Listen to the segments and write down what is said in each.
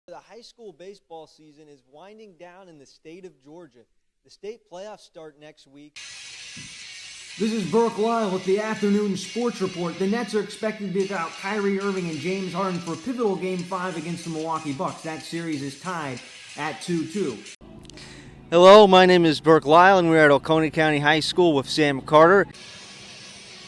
The high school baseball season is winding down in the state of Georgia. The state playoffs start next week. This is Burke, Lyle with the afternoon sports report. The Nets are expected to be without Kyrie Irving and James Harden for a pivotal Game 5 against the Milwaukee Bucks. That series is tied at 2-2. Hello, my name is Burke Lyle, and we're at Oconee County High School with Sam Carter.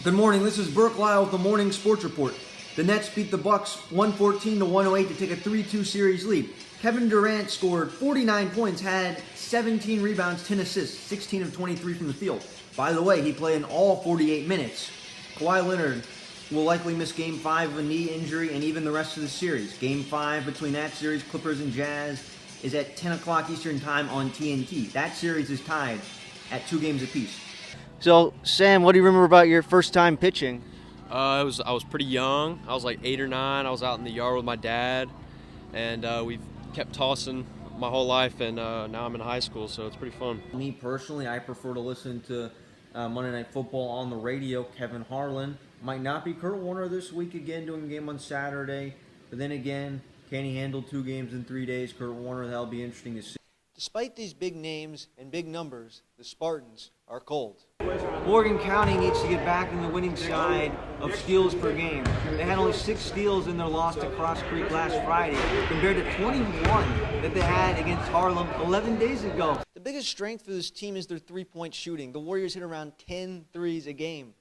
Good morning. This is Burke, Lyle with the morning sports report. The Nets beat the Bucks 114-108 to take a 3-2 series lead. Kevin Durant scored 49 points, had 17 rebounds, 10 assists, 16 of 23 from the field. By the way, he played in all 48 minutes. Kawhi Leonard will likely miss Game 5 of a knee injury and even the rest of the series. Game 5 between that series, Clippers and Jazz, is at 10 o'clock Eastern Time on TNT. That series is tied at 2 games apiece. So, Sam, what do you remember about your first time pitching? I was pretty young. I was like 8 or 9. I was out in the yard with my dad, and we've kept tossing my whole life, and now I'm in high school, so it's pretty fun. Me personally, I prefer to listen to Monday Night Football on the radio. Kevin Harlan might not be Kurt Warner this week again, doing a game on Saturday, but then again, can he handle 2 games in 3 days? Kurt Warner, that'll be interesting to see. Despite these big names and big numbers, the Spartans are cold. Morgan County needs to get back in the winning side of steals per game. They had only 6 steals in their loss to Cross Creek last Friday, compared to 21 that they had against Harlem 11 days ago. The biggest strength for this team is their three-point shooting. The Warriors hit around 10 threes a game.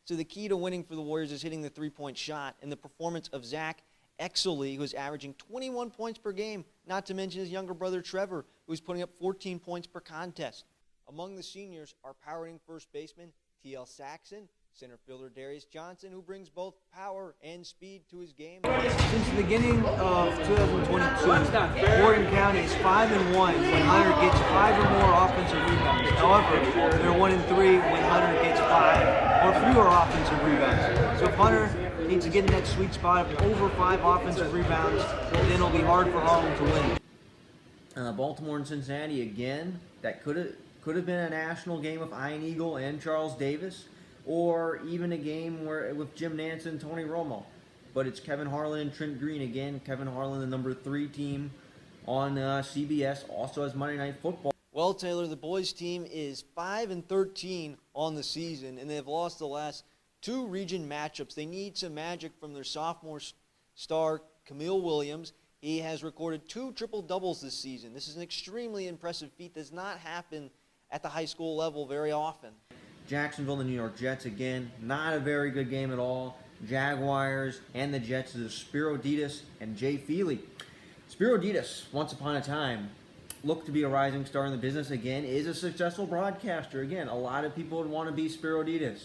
So the key to winning for the Warriors is hitting the three-point shot, and the performance of Zach Exley, who's averaging 21 points per game, not to mention his younger brother Trevor, who's putting up 14 points per contest. Among the seniors are powering first baseman T.L. Saxon, center fielder Darius Johnson, who brings both power and speed to his game. Since the beginning of 2022, Morgan County is 5-1 when Hunter gets 5 or more offensive rebounds. However, they're 1-3 when Hunter gets 5 or fewer offensive rebounds. So if Hunter needs to get in that sweet spot of over 5 offensive rebounds, then it'll be hard for Harlem to win. Baltimore and Cincinnati again. That could have been a national game with Ian Eagle and Charles Davis, or even a game with Jim Nance and Tony Romo. But it's Kevin Harlan and Trent Green again. Kevin Harlan, the number 3 team on CBS, also has Monday Night Football. Well, Taylor, the boys' team is 5-13 on the season, and they've lost the last 2 region matchups. They need some magic from their sophomore star, Camille Williams. He has recorded 2 triple-doubles this season. This is an extremely impressive feat that does not happen at the high school level very often. Jacksonville and the New York Jets again, not a very good game at all. Jaguars and the Jets is Spiro Ditas and Jay Feely. Spiro Ditas, once upon a time, looked to be a rising star in the business again, is a successful broadcaster. Again, a lot of people would want to be Spiro Ditas.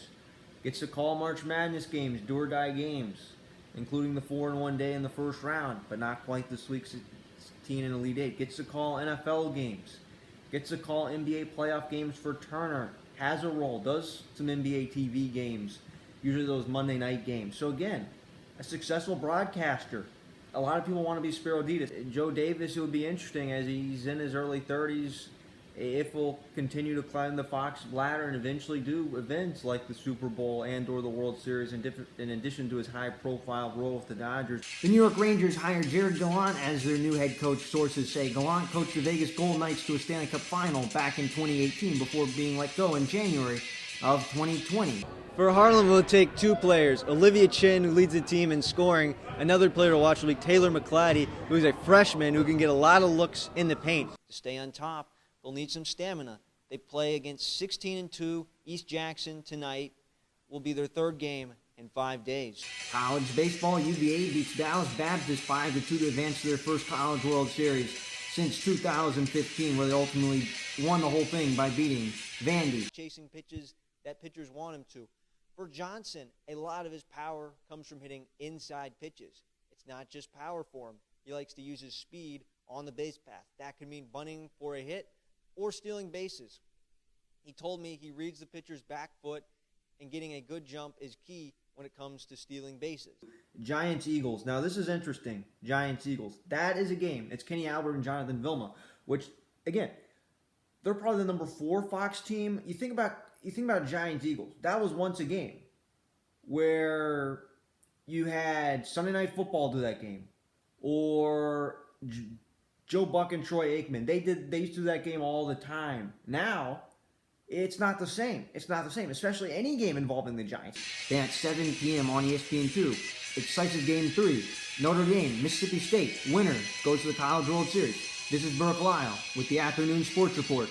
Gets to call March Madness games, do or die games, including the 4-1 day in the first round, but not quite the Sweet 16 and Elite 8. Gets to call NFL games. Gets to call NBA playoff games for Turner. Has a role. Does some NBA TV games. Usually those Monday night games. So again, a successful broadcaster. A lot of people want to be Spiro Ditas. Joe Davis, it would be interesting as he's in his early 30s. If we'll continue to climb the Fox ladder and eventually do events like the Super Bowl and or the World Series in addition to his high-profile role with the Dodgers. The New York Rangers hired Jared Gallant as their new head coach, sources say. Gallant coached the Vegas Golden Knights to a Stanley Cup final back in 2018 before being let go in January of 2020. For Harlem, it will take 2 players. Olivia Chin, who leads the team in scoring. Another player to watch will be Taylor McClatty, who is a freshman who can get a lot of looks in the paint. To stay on top, they'll need some stamina. They play against 16-2 East Jackson tonight. Will be their 3rd game in 5 days. College baseball, UVA beats Dallas Baptist 5-2 to advance to their first College World Series since 2015, where they ultimately won the whole thing by beating Vandy. Chasing pitches that pitchers want him to. For Johnson, a lot of his power comes from hitting inside pitches. It's not just power for him. He likes to use his speed on the base path. That could mean bunting for a hit or stealing bases. He told me he reads the pitcher's back foot, and getting a good jump is key when it comes to stealing bases. Giants-Eagles. Now, this is interesting. Giants-Eagles. That is a game. It's Kenny Albert and Jonathan Vilma, which, again, they're probably the number 4 Fox team. You think about Giants-Eagles. That was once a game where you had Sunday Night Football do that game, or Joe Buck and Troy Aikman. They used to do that game all the time. Now, it's not the same. It's not the same, especially any game involving the Giants. Then at 7 p.m. on ESPN2, decisive Game 3. Notre Dame, Mississippi State, winner goes to the College World Series. This is Burke Lyle with the Afternoon Sports Report.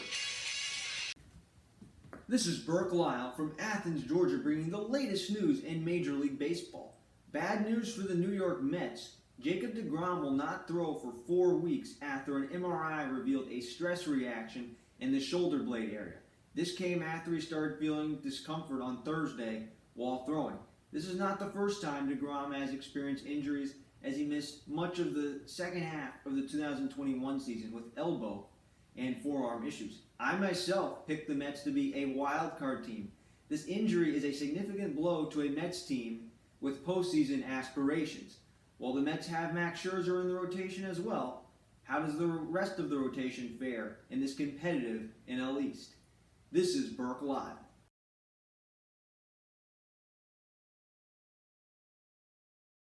This is Burke Lyle from Athens, Georgia, bringing the latest news in Major League Baseball. Bad news for the New York Mets. Jacob deGrom will not throw for 4 weeks after an MRI revealed a stress reaction in the shoulder blade area. This came after he started feeling discomfort on Thursday while throwing. This is not the first time deGrom has experienced injuries, as he missed much of the second half of the 2021 season with elbow and forearm issues. I myself picked the Mets to be a wild card team. This injury is a significant blow to a Mets team with postseason aspirations. While the Mets have Max Scherzer in the rotation as well, how does the rest of the rotation fare in this competitive NL East? This is Burke Live.